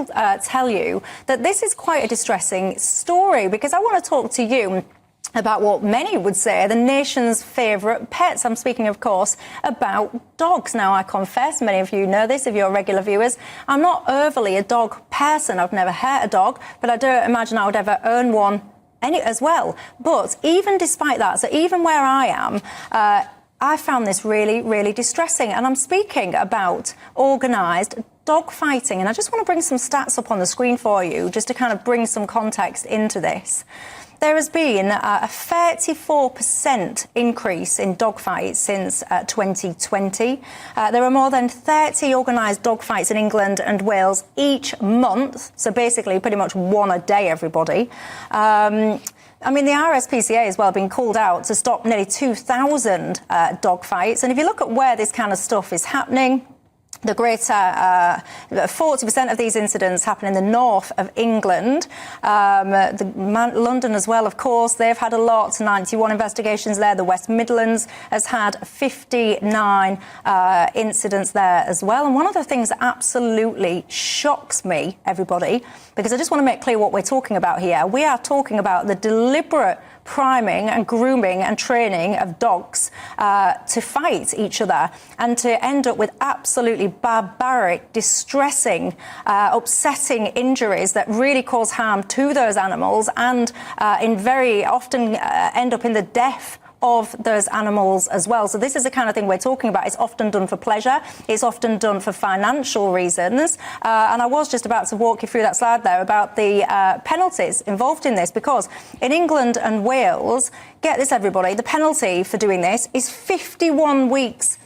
will tell you that this is quite a distressing story, because I want to talk to you about what many would say are the nation's favourite pets. I'm speaking, of course, about dogs. Now, I confess, many of you know this if you're regular viewers, I'm not overly a dog person. I've never had a dog, but I don't imagine I would ever own one as well. But even despite that, so even where I am, I found this really, really distressing. And I'm speaking about organised dog fighting. And I just want to bring some stats up on the screen for you, just to kind of bring some context into this. There has been a 34% increase in dogfights since 2020. There are more than 30 organised dogfights in England and Wales each month. So basically pretty much one a day, everybody. I mean, the RSPCA has well been called out to stop nearly 2,000 dogfights. And if you look at where this kind of stuff is happening, the greater 40% of these incidents happen in the north of England. London as well, of course, they've had a lot, 91 investigations there. The West Midlands has had 59 incidents there as well. And one of the things that absolutely shocks me, everybody, because I just want to make clear what we're talking about here. We are talking about the deliberate priming and grooming and training of dogs to fight each other and to end up with absolutely barbaric, distressing, upsetting injuries that really cause harm to those animals and in very often end up in the death of those animals as well. So this is the kind of thing we're talking about. It's often done for pleasure. It's often done for financial reasons. And I was just about to walk you through that slide there about the penalties involved in this, because in England and Wales, get this everybody, the penalty for doing this is 51 weeks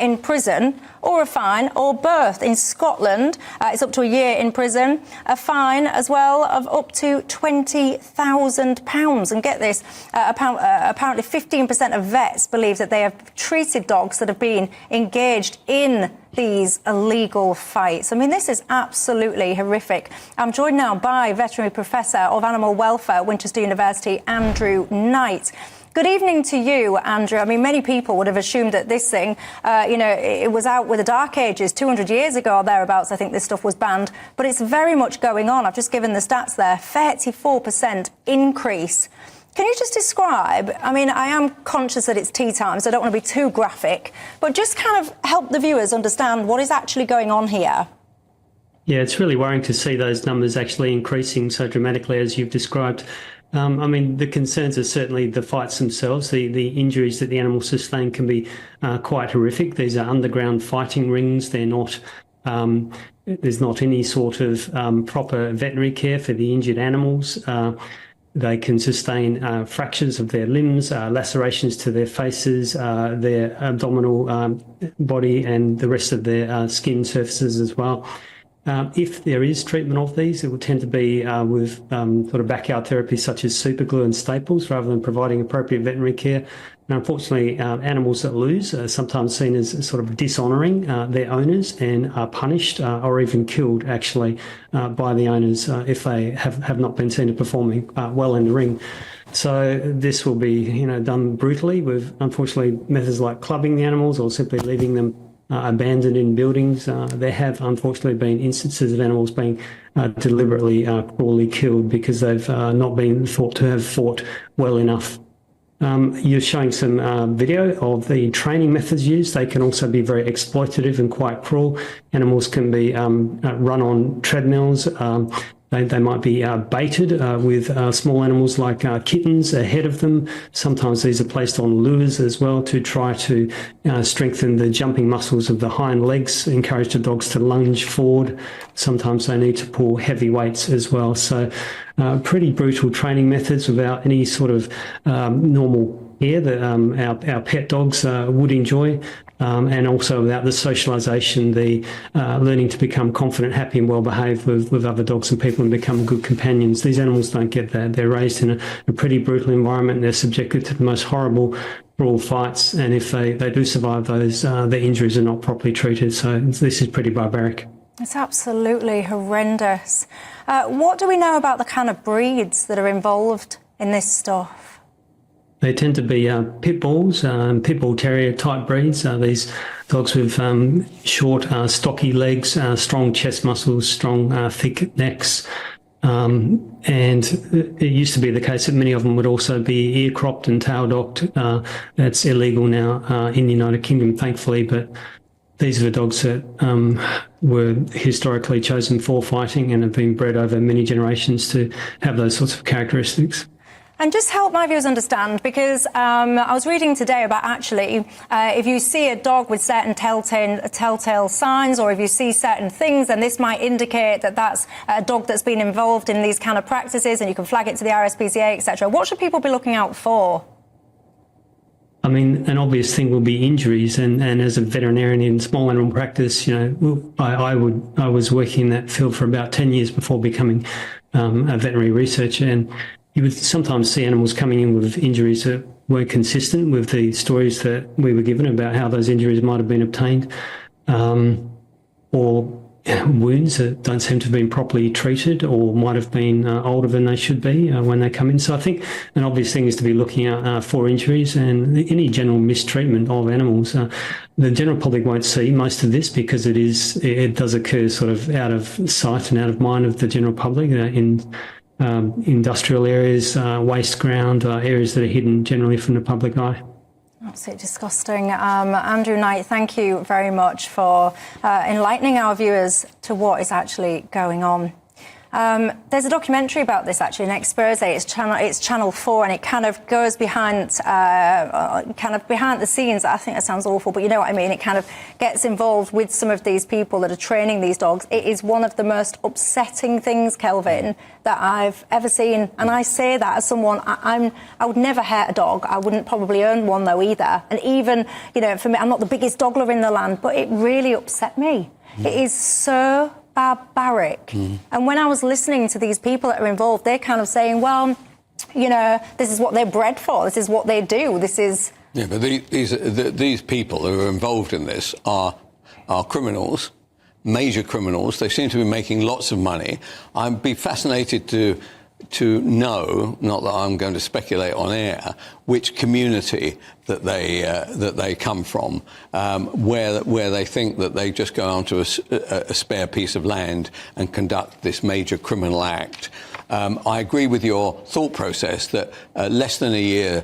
in prison or a fine or both. In Scotland, it's up to a year in prison, a fine as well of up to £20,000. And get this, apparently 15% of vets believe that they have treated dogs that have been engaged in these illegal fights. I mean, this is absolutely horrific. I'm joined now by veterinary professor of animal welfare at Winchester University, Andrew Knight. Good evening to you, Andrew. I mean, many people would have assumed that this thing, it was out with the Dark Ages 200 years ago or thereabouts. I think this stuff was banned, but it's very much going on. I've just given the stats there, 34% increase. Can you just describe, I mean, I am conscious that it's tea time, so I don't want to be too graphic, but just kind of help the viewers understand what is actually going on here. Yeah, it's really worrying to see those numbers actually increasing so dramatically as you've described. I mean, the concerns are certainly the fights themselves. The injuries that the animals sustain can be quite horrific. These are underground fighting rings. They're not, there's not any sort of proper veterinary care for the injured animals. They can sustain fractures of their limbs, lacerations to their faces, their abdominal body and the rest of their skin surfaces as well. If there is treatment of these, it will tend to be with sort of backyard therapy such as superglue and staples rather than providing appropriate veterinary care. And unfortunately, animals that lose are sometimes seen as sort of dishonouring their owners and are punished or even killed actually by the owners if they have not been seen to performing well in the ring. So this will be, done brutally with, unfortunately, methods like clubbing the animals or simply leaving them abandoned in buildings. There have unfortunately been instances of animals being deliberately cruelly killed because they've not been thought to have fought well enough. You're showing some video of the training methods used. They can also be very exploitative and quite cruel. Animals can be run on treadmills. They might be baited with small animals like kittens ahead of them. Sometimes these are placed on lures as well to try to strengthen the jumping muscles of the hind legs, encourage the dogs to lunge forward. Sometimes they need to pull heavy weights as well. So pretty brutal training methods without any sort of normal care that our pet dogs would enjoy. And also without the socialisation, the learning to become confident, happy and well-behaved with other dogs and people and become good companions. These animals don't get that. They're raised in a pretty brutal environment. They're subjected to the most horrible, cruel fights. And if they do survive those, their injuries are not properly treated. So this is pretty barbaric. It's absolutely horrendous. What do we know about the kind of breeds that are involved in this stuff? They tend to be pit bulls, pit bull terrier type breeds. These dogs with short, stocky legs, strong chest muscles, strong, thick necks. And it used to be the case that many of them would also be ear cropped and tail docked. That's illegal now in the United Kingdom, thankfully, but these are the dogs that were historically chosen for fighting and have been bred over many generations to have those sorts of characteristics. And just help my viewers understand, because I was reading today about actually if you see a dog with certain telltale signs, or if you see certain things, then this might indicate that that's a dog that's been involved in these kind of practices, and you can flag it to the RSPCA, etc. What should people be looking out for? I mean, an obvious thing will be injuries, and as a veterinarian in small animal practice, you know, I was working in that field for about 10 years before becoming a veterinary researcher, and you would sometimes see animals coming in with injuries that weren't consistent with the stories that we were given about how those injuries might have been obtained, or wounds that don't seem to have been properly treated, or might have been older than they should be when they come in. So I think an obvious thing is to be looking out for injuries and any general mistreatment of animals. The general public won't see most of this because it does occur sort of out of sight and out of mind of the general public in industrial areas, waste ground, areas that are hidden generally from the public eye. Absolutely disgusting. Andrew Knight, thank you very much for enlightening our viewers to what is actually going on. There's a documentary about this actually next Thursday. It's Channel 4, and it kind of goes behind the scenes. I think that sounds awful, but you know what I mean. It kind of gets involved with some of these people that are training these dogs. It is one of the most upsetting things, Kelvin, that I've ever seen. And I say that as someone, I would never hurt a dog. I wouldn't probably own one though either. And even, you know, for me, I'm not the biggest dog lover in the land, but it really upset me. It is so barbaric. And when I was listening to these people that are involved, they're kind of saying, well, you know, this is what they're bred for. This is what they do. This is... Yeah, but these people who are involved in this are criminals, major criminals. They seem to be making lots of money. I'd be fascinated to know, not that I'm going to speculate on air, which community that they come from, where they think that they just go onto a spare piece of land and conduct this major criminal act. I agree with your thought process that less than a year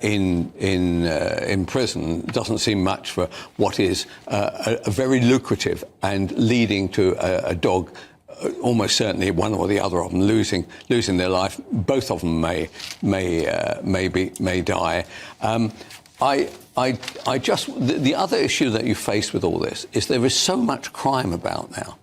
in prison doesn't seem much for what is a very lucrative and leading to a dog. Almost certainly one or the other of them losing their life. Both of them may die. The other issue that you face with all this is there is so much crime about now.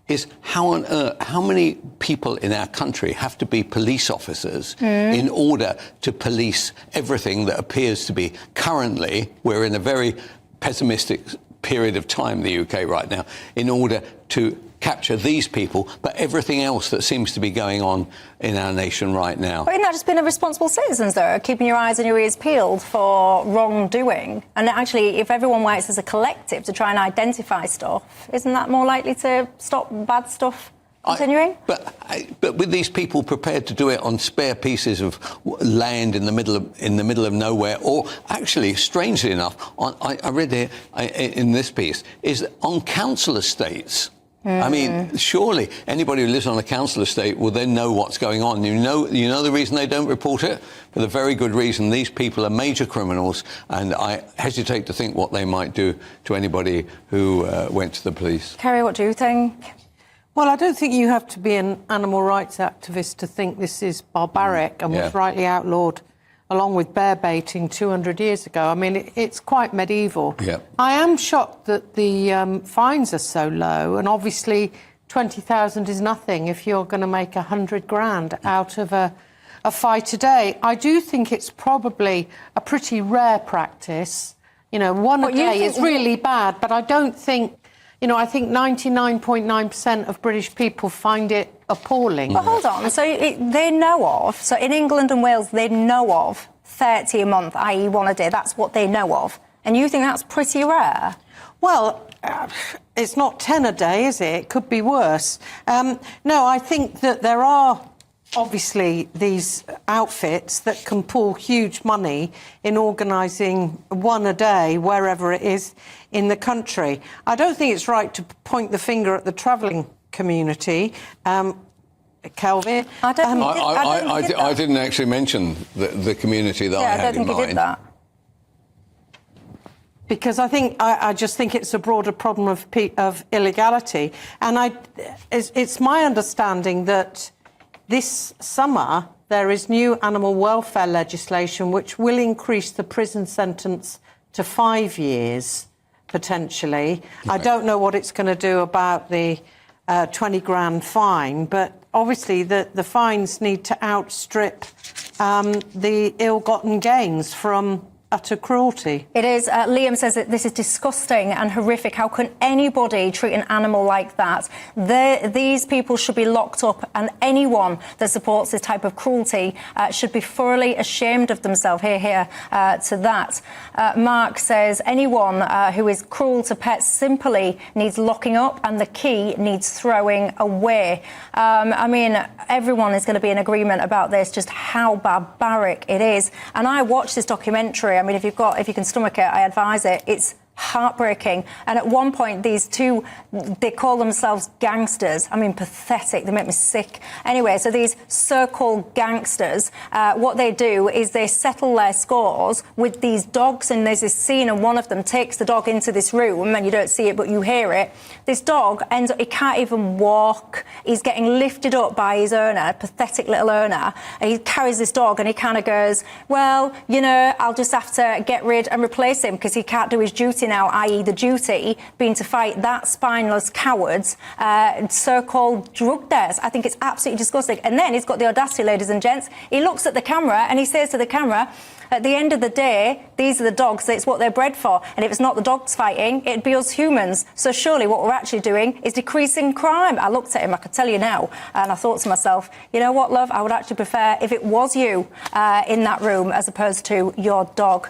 Is how many people in our country have to be police officers in order to police everything that appears to be currently, we're in a very pessimistic period of time in the UK right now, in order to capture these people, but everything else that seems to be going on in our nation right now. But isn't that just being a responsible citizen, though, keeping your eyes and your ears peeled for wrongdoing? And actually, if everyone works as a collective to try and identify stuff, isn't that more likely to stop bad stuff continuing? But with these people prepared to do it on spare pieces of land in the middle of nowhere, or actually, strangely enough, I read here in this piece, is on council estates. I mean, surely anybody who lives on a council estate will then know what's going on. You know the reason they don't report it? For the very good reason these people are major criminals, and I hesitate to think what they might do to anybody who went to the police. Kerry, what do you think? Well, I don't think you have to be an animal rights activist to think this is barbaric and was rightly outlawed along with bear baiting 200 years ago. I mean, it's quite medieval. Yeah. I am shocked that the fines are so low, and obviously 20,000 is nothing if you're going to make 100 grand out of a fight a day. I do think it's probably a pretty rare practice. You know, one a day is really bad, but I don't think... You know, I think 99.9% of British people find it appalling. But hold on, so they know of, so in England and Wales, they know of 30 a month, i.e. one a day. That's what they know of. And you think that's pretty rare? Well, it's not 10 a day, is it? It could be worse. No, I think that there are obviously these outfits that can pull huge money in organising one a day wherever it is in the country. I don't think it's right to point the finger at the travelling community. Kelvin? I didn't actually mention the community that I had in mind. I don't think you did that. Because I just think it's a broader problem of illegality. And it's my understanding that this summer there is new animal welfare legislation which will increase the prison sentence to 5 years, potentially. Right. I don't know what it's going to do about the 20 grand fine, but obviously the fines need to outstrip the ill-gotten gains from utter cruelty. It is. Liam says that this is disgusting and horrific. How can anybody treat an animal like that? These people should be locked up, and anyone that supports this type of cruelty should be thoroughly ashamed of themselves. Hear to that. Mark says anyone who is cruel to pets simply needs locking up, and the key needs throwing away. I mean, everyone is going to be in agreement about this, just how barbaric it is. And I watched this documentary. I mean, if you can stomach it, I advise it. It's heartbreaking. And at one point, these two, they call themselves gangsters. I mean, pathetic. They make me sick. Anyway, so these so-called gangsters, what they do is they settle their scores with these dogs. And there's this scene, and one of them takes the dog into this room, and you don't see it, but you hear it. This dog ends up, he can't even walk. He's getting lifted up by his owner, pathetic little owner. And he carries this dog, and he kind of goes, well, you know, I'll just have to get rid and replace him because he can't do his duty now, i.e. the duty being to fight that spineless cowards, so-called drug debts. I think it's absolutely disgusting. And then he's got the audacity, ladies and gents, he looks at the camera and he says to the camera, at the end of the day, these are the dogs, it's what they're bred for. And if it's not the dogs fighting, it'd be us humans. So surely what we're actually doing is decreasing crime. I looked at him, I could tell you now, and I thought to myself, you know what, love, I would actually prefer if it was you in that room as opposed to your dog.